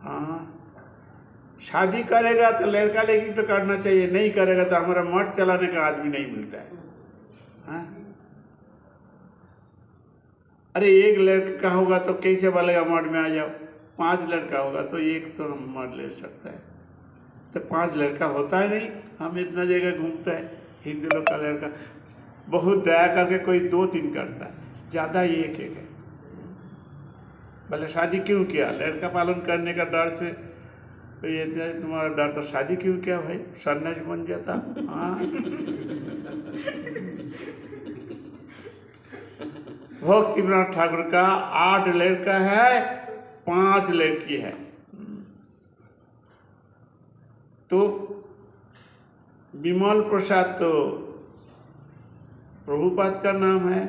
हाँ, शादी करेगा तो लड़का लड़की तो करना चाहिए, नहीं करेगा तो हमारा मठ चलाने का आदमी नहीं मिलता है। हाँ? अरे एक लड़का होगा तो कैसे बोलेगा मठ में आ जाओ, 5 लड़का होगा तो एक तो मठ ले सकता है, तो 5 लड़का होता है नहीं। हम इतना जगह घूमता है, हिंदू लोग का लड़का बहुत दया करके कोई 2-3 करता है, ज़्यादा एक है। भले शादी क्यों किया, लड़का पालन करने का डर से, तो ये तुम्हारा डर तो शादी क्यों किया भाई, सन्यास बन जाता। हाँ, भक्तिविनोद ठाकुर का 8 लड़का है, 5 लड़की है। तो विमल प्रसाद तो प्रभुपाद का नाम है।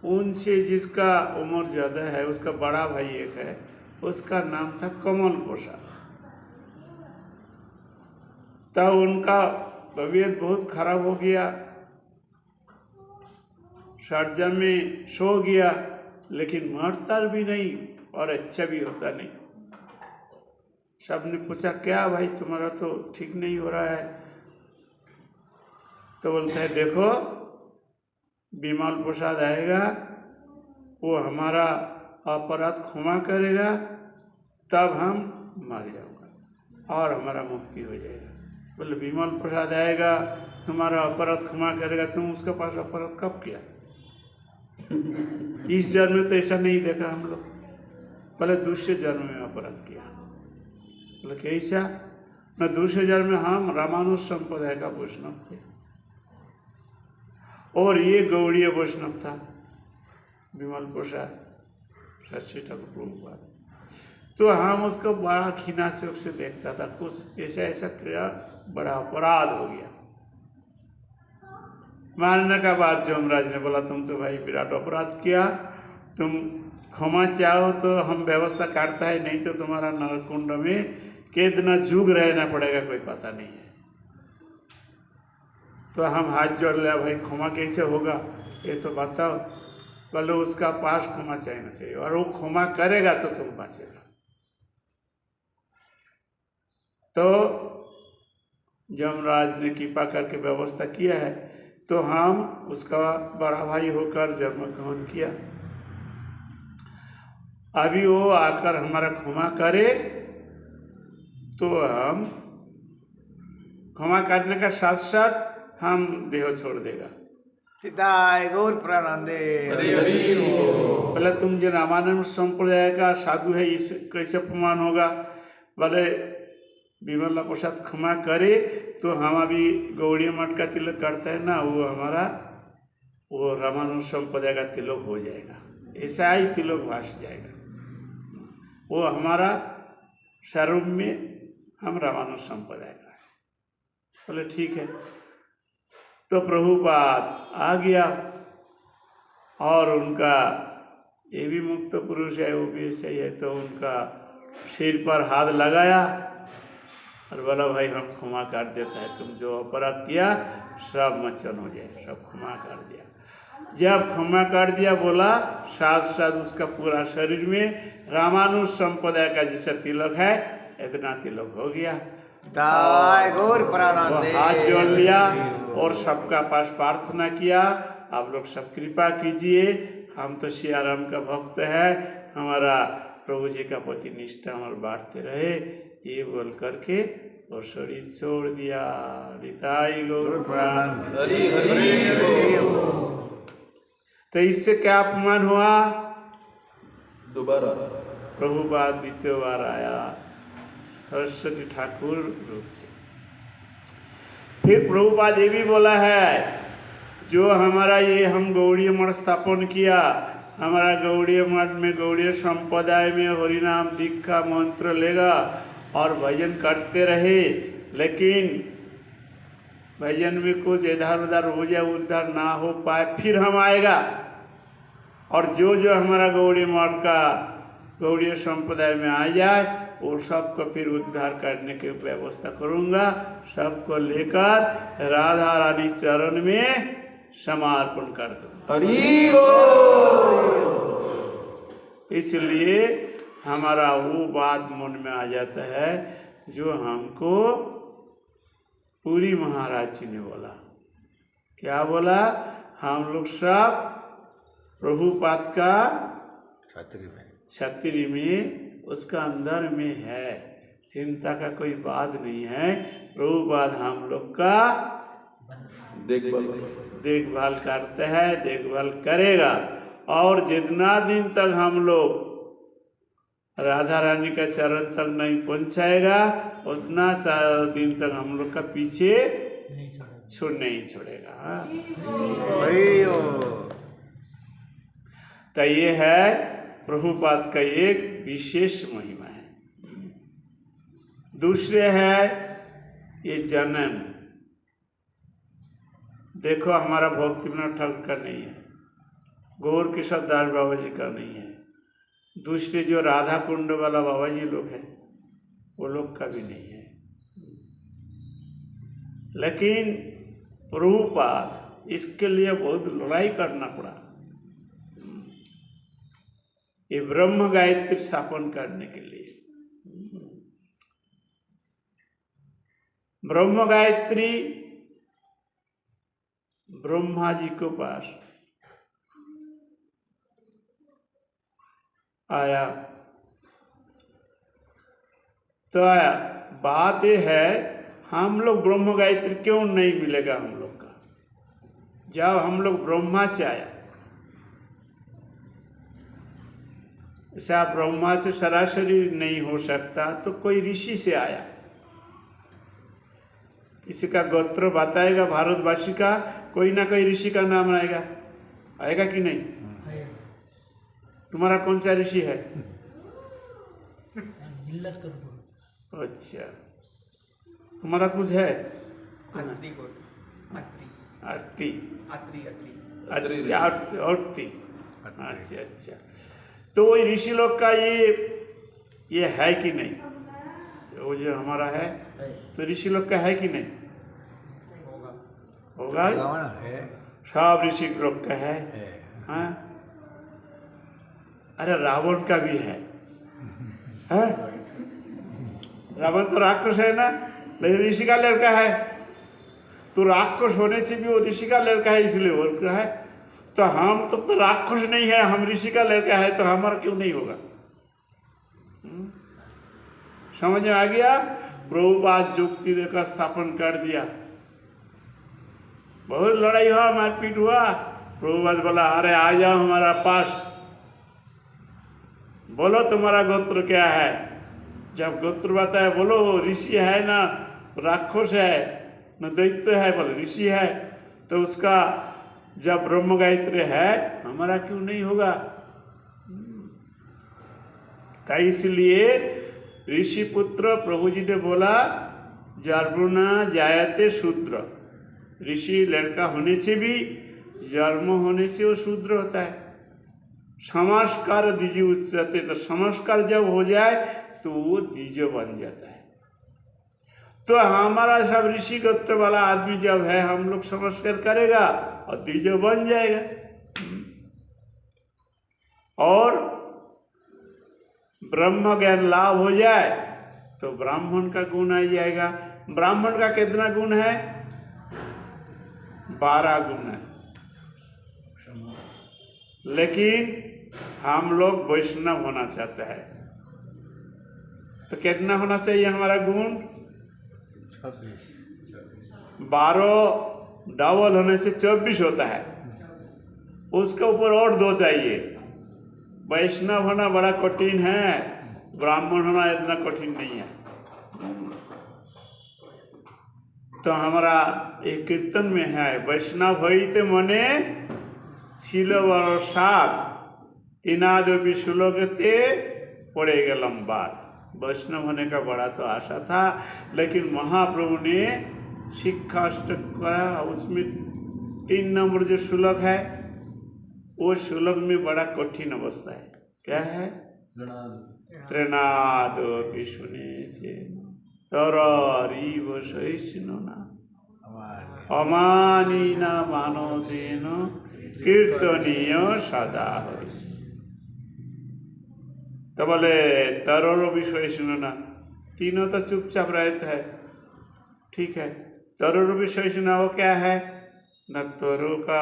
उनसे जिसका उम्र ज़्यादा है, उसका बड़ा भाई एक है, उसका नाम था कमल प्रसाद। तब उनका तबीयत बहुत खराब हो गया, सर्जन में सो गया, लेकिन मरता भी नहीं और अच्छा भी होता नहीं। सबने पूछा क्या भाई तुम्हारा तो ठीक नहीं हो रहा है, तो बोलता है देखो विमल प्रसाद आएगा, वो हमारा अपराध क्षमा करेगा, तब हम मर जाऊंगा और हमारा मुक्ति हो जाएगा। बोले विमल प्रसाद आएगा, तुम्हारा अपराध क्षमा करेगा, तुम उसके पास अपराध कब किया? इस जन्म में तो ऐसा नहीं देखा हम लोग। बोले दूसरे जन्म में अपराध किया। बोले कैसा? मैं दूसरे जन्म में हम रामानुज संप्रदाय का वैष्णव थे और ये गौड़ीय वैष्णव था विमल प्रसाद सच्ची ठाकुर प्रभुपाद। तो हम उसको बड़ा खीना से उससे देखता था, कुछ ऐसा ऐसा किया, बड़ा अपराध हो गया। मारने का बाद जमराज ने बोला तुम तो भाई विराट अपराध किया, तुम क्षमा चाहो तो हम व्यवस्था काटता है, नहीं तो तुम्हारा नरकुंड में कितना जुग रहना पड़ेगा कोई पता नहीं है। तो हम हाथ जोड़ लिया, भाई क्षमा कैसे होगा ये तो बताओ। बोले उसका पास क्षमा चाहिए चाहिए, और वो क्षमा करेगा तो तुम बचेगा। तो जमराज ने कृपा करके व्यवस्था किया है, तो हम उसका बड़ा भाई होकर जन्म ग्रहण किया। अभी वो आकर हमारा क्षमा करे तो हम क्षमा करने का साथ साथ हम देह छोड़ देगा। गौर प्रणांदे। बोले तुम जो रामानंद संप्रदाय का साधु है, इस कैसे प्रमाण होगा? बोले विमला प्रसाद क्षमा करे तो हम अभी गौड़ी मठ का तिलक करते हैं ना, वो हमारा वो रामानुज संप्रदाय का तिलक हो जाएगा, ऐसा ही तिलक भास जाएगा। वो हमारा स्वरूप में हम रामानुज संप्रदाय का है। बोले ठीक है। तो प्रभुपाद आ गया और उनका ये भी मुक्त पुरुष है, वो भी ऐसे ही है, तो उनका सिर पर हाथ लगाया और बोला भाई हम क्षमा कर देता है, तुम जो अपराध किया सब मोचन हो जाए, सब क्षमा कर दिया। जब क्षमा कर दिया बोला, साथ साथ उसका पूरा शरीर में रामानुज संप्रदाय का जैसा तिलक है इतना तिलक हो गया। गौर प्रणांदे। हाथ जोड़ लिया और सबका पास प्रार्थना किया, आप लोग सब कृपा कीजिए, हम तो सिया राम का भक्त है, हमारा प्रभु जी का प्रति निष्ठा हमारे बांटते रहे, ये बोल करके और शरीर छोड़ दिया। निताई गौर प्रणांदे। तो इससे क्या अपमान हुआ? दोबारा प्रभुपाद द्वितीय बार आया सरस्वती ठाकुर रूप से। फिर प्रभुपाद ये भी बोला है, जो हमारा ये हम गौड़ीय मठ स्थापन किया, हमारा गौड़ीय मठ में गौड़ीय संप्रदाय में हरिनाम दीक्षा मंत्र लेगा और भजन करते रहे, लेकिन भजन में कुछ इधर उधर हो जाए, उधर ना हो पाए, फिर हम आएगा और जो जो हमारा गौड़ीय मठ का गौड़ीय संप्रदाय में आ जाए वो सबको फिर उद्धार करने की व्यवस्था करूँगा, सबको लेकर राधा रानी चरण में समर्पण कर दूँगा। इसलिए हमारा वो बात मन में आ जाता है जो हमको पूरी महाराज जी ने बोला। क्या बोला? हम लोग सब प्रभुपाद का छतरी में उसका अंदर में है, चिंता का कोई बात नहीं है। प्रभुपाद हम लोग का देखभाल करते हैं, देखभाल करेगा। और जितना दिन तक हम लोग राधा रानी का चरण तक नहीं पहुंचाएगा उतना दिन तक हम लोग का पीछे नहीं छोड़ेगा। तो ये है प्रभुपाद का एक विशेष महिमा है। दूसरे है ये जन्म। देखो हमारा भक्ति विनोद ठाकुर का नहीं है, गौर किशोर दास बाबा जी का नहीं है, दूसरे जो राधा कुंड वाला बाबा जी लोग हैं वो लोग का भी नहीं है। लेकिन प्रभुपाद इसके लिए बहुत लड़ाई करना पड़ा, ये ब्रह्म गायत्री स्थापन करने के लिए। ब्रह्म गायत्री ब्रह्मा जी के पास आया तो आया। बात यह है हम लोग ब्रह्म गायत्री क्यों नहीं मिलेगा हम लोग का? जब हम लोग ब्रह्मा से आया, ऐसे आप ब्रह्मा से सरासरी नहीं हो सकता तो कोई ऋषि से आया। किसी का गोत्र बताएगा भारतवासी का, कोई ना कोई ऋषि का नाम आएगा, आएगा कि नहीं? तुम्हारा कौन सा ऋषि है? अच्छा, तुम्हारा कुछ है? आरती। अच्छा, तो वही ऋषि लोग का ये है कि नहीं? वो जो हमारा है तो ऋषि लोग का है कि नहीं? होगा सब ऋषि लोग का है। हाँ, अरे रावण का भी है। रावण तो राक्षस है ना, लेकिन ऋषि का लड़का है। तो राक्षस होने से भी वो ऋषि का लड़का है, इसलिए वो क्या है। तो हम तो राक्षस नहीं है, हम ऋषि का लड़का है, तो हमारा क्यों नहीं होगा? समझ में आ गया? प्रभुपाद जुक्ति का स्थापन कर दिया। बहुत लड़ाई हुआ, मारपीट हुआ। प्रभुपाद बोला अरे आ जाओ हमारा पास, बोलो तुम्हारा गोत्र क्या है। जब गोत्र बताया, बोलो ऋषि है ना राक्षस है न दैत्य है, बोले ऋषि है। तो उसका जब ब्रह्म गायत्री है, हमारा क्यों नहीं होगा? तो इसलिए ऋषि पुत्र प्रभु जी ने बोला जर्मुना जायते शूद्र। ऋषि लड़का होने से भी, जन्म होने से वो शूद्र होता है। संस्कार द्विज उच्यते, तो संस्कार जब हो जाए तो वो द्विज बन जाता है। तो हमारा सब ऋषि गोत्र वाला आदमी जब है, हम लोग संस्कार करेगा और द्विज बन जाएगा। और ब्रह्म ज्ञान लाभ हो जाए तो ब्राह्मण का गुण आ जाएगा। ब्राह्मण का कितना गुण है? 12 गुण है। लेकिन हम लोग वैष्णव होना चाहते हैं, तो कितना होना चाहिए हमारा गुण? 12 डबल होने से 24 होता है। उसके ऊपर और 2 चाहिए। वैष्णव होना बड़ा कठिन है, ब्राह्मण होना इतना कठिन नहीं है। तो हमारा एक कीर्तन में है, वैष्णव होइते मने ছিল বড় সাপ, तीनादि श्लोकते पड़े गलम बात। वैष्णव होने का बड़ा तो आशा था, लेकिन महाप्रभु ने शिक्षा अष्टक करा। उसमें 3 नंबर जो श्लोक है, वो श्लोक में बड़ा कठिन अवस्था है। क्या है? त्रिनादि सुने से तरीव सहिष्णु ना अमानी न मानोदेन कीर्तनीय सदा हरि। तो बोले तरोरो विषय सुनो ना, तीनों तो चुपचाप रहते हैं, ठीक है। तरोरो विषय सुना वो क्या है न, तरो का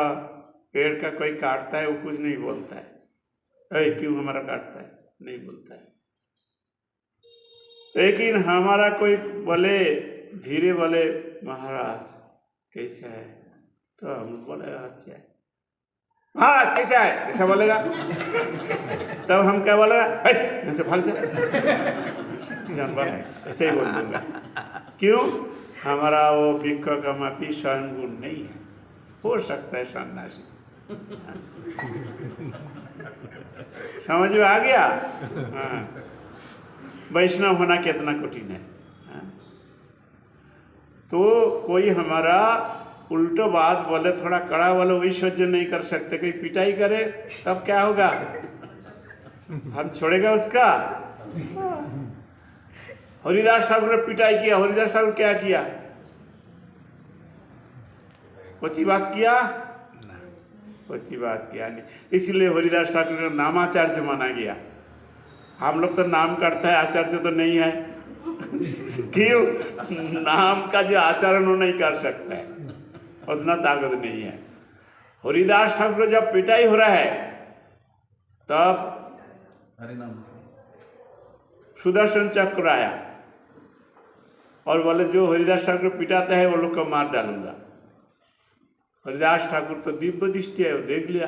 पेड़ का कोई काटता है वो कुछ नहीं बोलता है, अरे क्यों हमारा काटता है, नहीं बोलता है। लेकिन हमारा कोई बोले, धीरे बोले महाराज कैसा है, तो हम बोले अच्छा है। महाराज कैसा है, ऐसा बोलेगा तब हम क्या बोलेगा, ऐसे भाग जा, जानवर है, ऐसे ही बोल दूंगा। क्यों, हमारा वो भिक्ख का मापी स्वयं गुण नहीं है, हो सकता है सन्यासी। समझ में आ गया। हाँ, वैष्णव होना कितना कठिन है। हाँ? तो कोई हमारा उल्टो बात बोले, थोड़ा कड़ा बोले, वही सह्य नहीं कर सकते, कोई पिटाई करे तब क्या होगा, हम छोड़ेगा उसका। हरिदास ठाकुर ने पिटाई किया, हरिदास ठाकुर क्या किया, कोई बात किया, कोई बात किया नहीं। इसलिए हरिदास ठाकुर को नामाचार्य माना गया। हम लोग तो नाम करता है, आचार्य तो नहीं है। क्यों, नाम का जो आचरण वो नहीं कर सकता है, उतना ताकत नहीं है। हरिदास ठाकुर जब पिटाई हो रहा है तब हरिनाम सुदर्शन चक्र आया और बोले जो हरिदास ठाकुर पिटाता है वो लोग को मार डालूंगा। हरिदास ठाकुर तो दिव्य दृष्टि है, वो देख लिया,